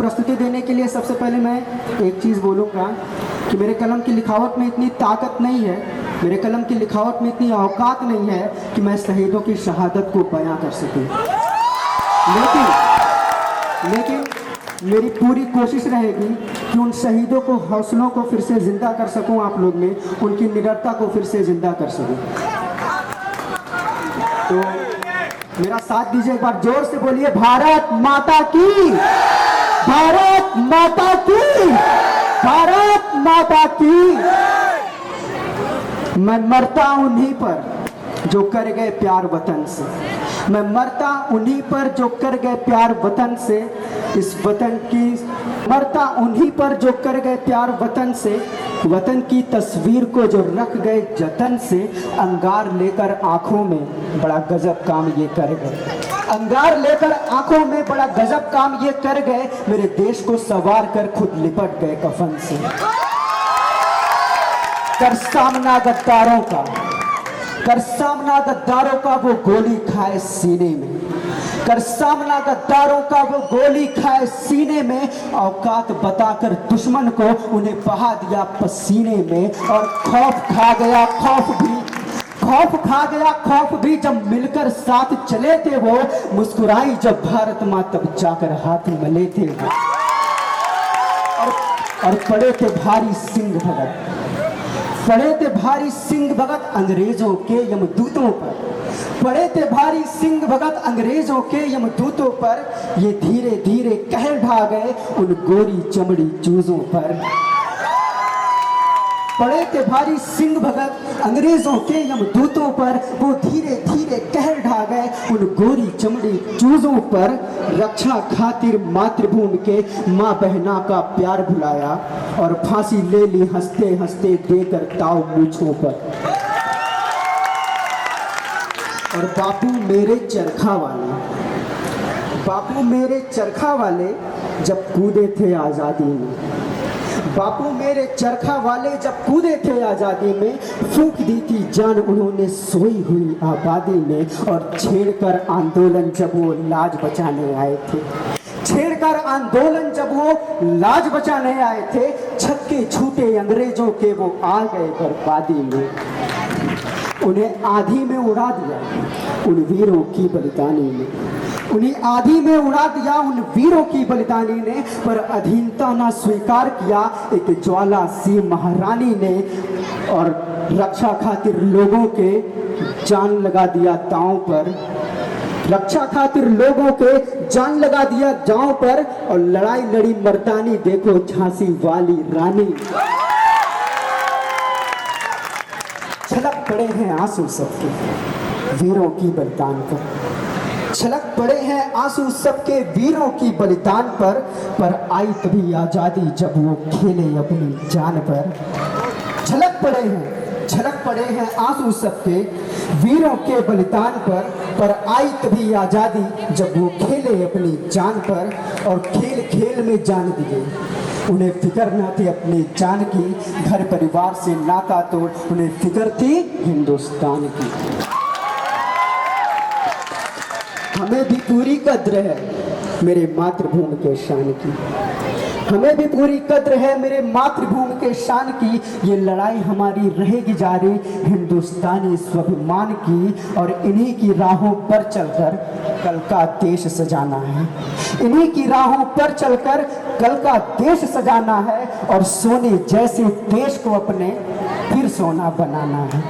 प्रस्तुति देने के लिए सबसे पहले मैं एक चीज़ बोलूँगा कि मेरे कलम की लिखावट में इतनी ताकत नहीं है, मेरे कलम की लिखावट में इतनी औकात नहीं है कि मैं शहीदों की शहादत को बयां कर सकूं। लेकिन मेरी पूरी कोशिश रहेगी कि उन शहीदों को, हौसलों को फिर से ज़िंदा कर सकूं, आप लोग में उनकी निडरता को फिर से ज़िंदा कर सकूं। तो मेरा साथ दीजिए, एक बार जोर से बोलिए, भारत माता की, भारत माता की, भारत माता की। मैं मरता उन्हीं पर जो कर गए प्यार वतन से, मैं मरता उन्हीं पर जो कर गए प्यार वतन से, इस वतन की, मरता उन्हीं पर जो कर गए प्यार वतन से, वतन की तस्वीर को जो रख गए जतन से। अंगार लेकर आंखों में बड़ा गजब काम ये कर गए, अंगार लेकर आंखों में बड़ा गजब काम ये कर गए, मेरे देश को सवार कर खुद लिपट गए कफन से। कर सामना गद्दारों का, कर सामना गद्दारों का वो गोली खाए सीने में, कर सामना गद्दारों का वो गोली खाए सीने में। औकात बताकर दुश्मन को उन्हें बहा दिया पसीने में। और खौफ खा गया, खौफ भी, खौफ खा गया, खौफ भी, जब मिलकर साथ चले थे वो। मुस्कुराई जब भारत माँ तब जाकर हाथ मले थे वो। और पड़े थे भारी सिंह भगत, पड़े थे भारी सिंह भगत अंग्रेजों के यमदूतों पर, पड़े थे भारी सिंह भगत अंग्रेजों के यमदूतों पर। ये धीरे धीरे कहर ढा गए उन गोरी चमड़ी चूजों पर। पड़े थे भारी सिंह भगत अंग्रेजों के यमदूतों पर, वो धीरे धीरे कहर ढा गए उन गोरी चमड़ी चूजों पर। रक्षा खातिर मातृभूमि के माँ बहना का प्यार भुलाया, और फांसी ले ली हंसते हंसते देकर ताव मूछों पर। और बापू मेरे चरखा वाले, बापू मेरे चरखा वाले जब कूदे थे आज़ादी में, बापू मेरे चरखा वाले जब कूदे थे आज़ादी में। फूंक दी थी जान उन्होंने सोई हुई आबादी में। और छेड़कर आंदोलन जब वो लाज बचाने आए थे, छेड़कर आंदोलन जब वो लाज बचाने आए थे। छक्के छूटे अंग्रेजों के वो आ गए बर्बादी में। उन्हें आधी में उड़ा दिया उन वीरों की बलिदानी ने, उन्हें आधी में उड़ा दिया उन वीरों की बलिदानी ने। पर अधीनता ना स्वीकार किया एक ज्वाला सी महारानी ने। और रक्षा खातिर लोगों के जान लगा दिया दांव पर, रक्षा खातिर लोगों के जान लगा दिया दांव पर। और लड़ाई लड़ी मर्दानी देखो झांसी वाली रानी। छलक पड़े हैं आंसू सबके वीरों की बलिदान पर, छलक पड़े हैं आंसू सबके वीरों की बलिदान पर आई तभी आजादी जब वो खेले अपनी जान पर। छलक पड़े हैं आंसू सबके वीरों के बलिदान पर आई तभी आजादी जब वो खेले अपनी जान पर। और खेल खेल में जान दिए उन्हें फिक्र न थी अपनी जान की, घर परिवार से नाता तोड़ उन्हें फिक्र थी हिंदुस्तान की। हमें भी पूरी कद्र है मेरे मातृभूमि के शान की, हमें भी पूरी कद्र है मेरे मातृभूमि के शान की। ये लड़ाई हमारी रहेगी जारी हिंदुस्तानी स्वाभिमान की। और इन्हीं की राहों पर चलकर कल का देश सजाना है, इन्हीं की राहों पर चलकर कल का देश सजाना है। और सोने जैसे देश को अपने फिर सोना बनाना है,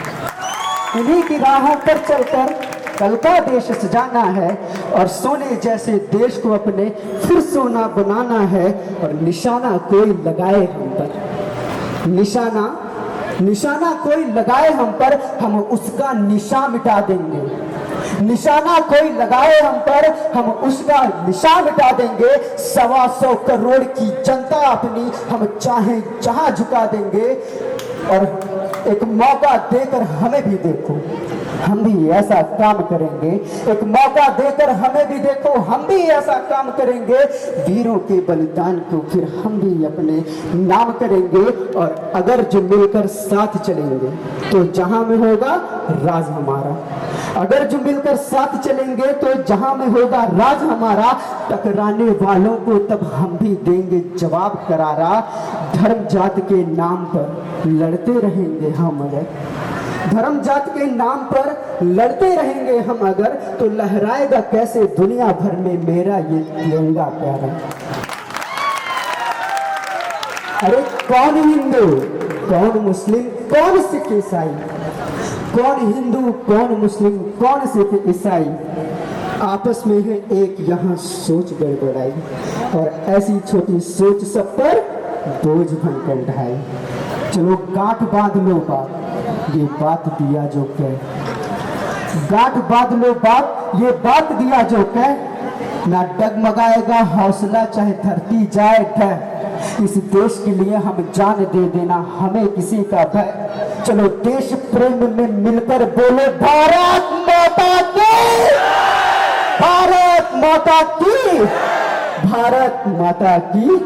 इन्हीं की राहों पर चलकर कल का देश सजाना है। और सोने जैसे देश को अपने फिर सोना बनाना है। और निशाना कोई लगाए हम पर, निशाना कोई लगाए हम पर, हम उसका निशान मिटा देंगे। निशाना कोई लगाए हम पर, हम उसका निशान मिटा देंगे। 125 करोड़ की जनता अपनी हम चाहें जहां झुका देंगे। और एक मौका देकर हमें भी देखो, हम भी ऐसा काम करेंगे। एक मौका देकर हमें भी देखो, हम भी ऐसा काम करेंगे। वीरों के बलिदान को फिर हम भी अपने नाम करेंगे। और अगर जो मिलकर साथ चलेंगे तो जहां में होगा राज हमारा, अगर जो मिलकर साथ चलेंगे तो जहां में होगा राज हमारा, टकराने वालों को तब हम भी देंगे जवाब करारा। धर्म जात के नाम पर लड़ते रहेंगे हम अगर, धर्म जात के नाम पर लड़ते रहेंगे हम अगर, तो लहराएगा कैसे दुनिया भर में मेरा ये तिरंगा प्यारा। अरे कौन हिंदू, कौन मुस्लिम, कौन सिख ईसाई, कौन हिंदू, कौन मुस्लिम, कौन सिख ईसाई, आपस में है एक यहाँ सोच गड़बड़ाई, और ऐसी छोटी सोच सब पर बोझ बनकर ढाई। चलो गांठ बांध लो बात, ये बात दिया जो कह, गांठ बांध लो बात, ये बात दिया जो कह, ना डगमगाएगा हौसला चाहे धरती जाए ढह। इस देश के लिए हम जान दे देना हमें किसी का भय। चलो देश प्रेम में मिलकर बोले भारत माता की, भारत माता की, भारत माता की।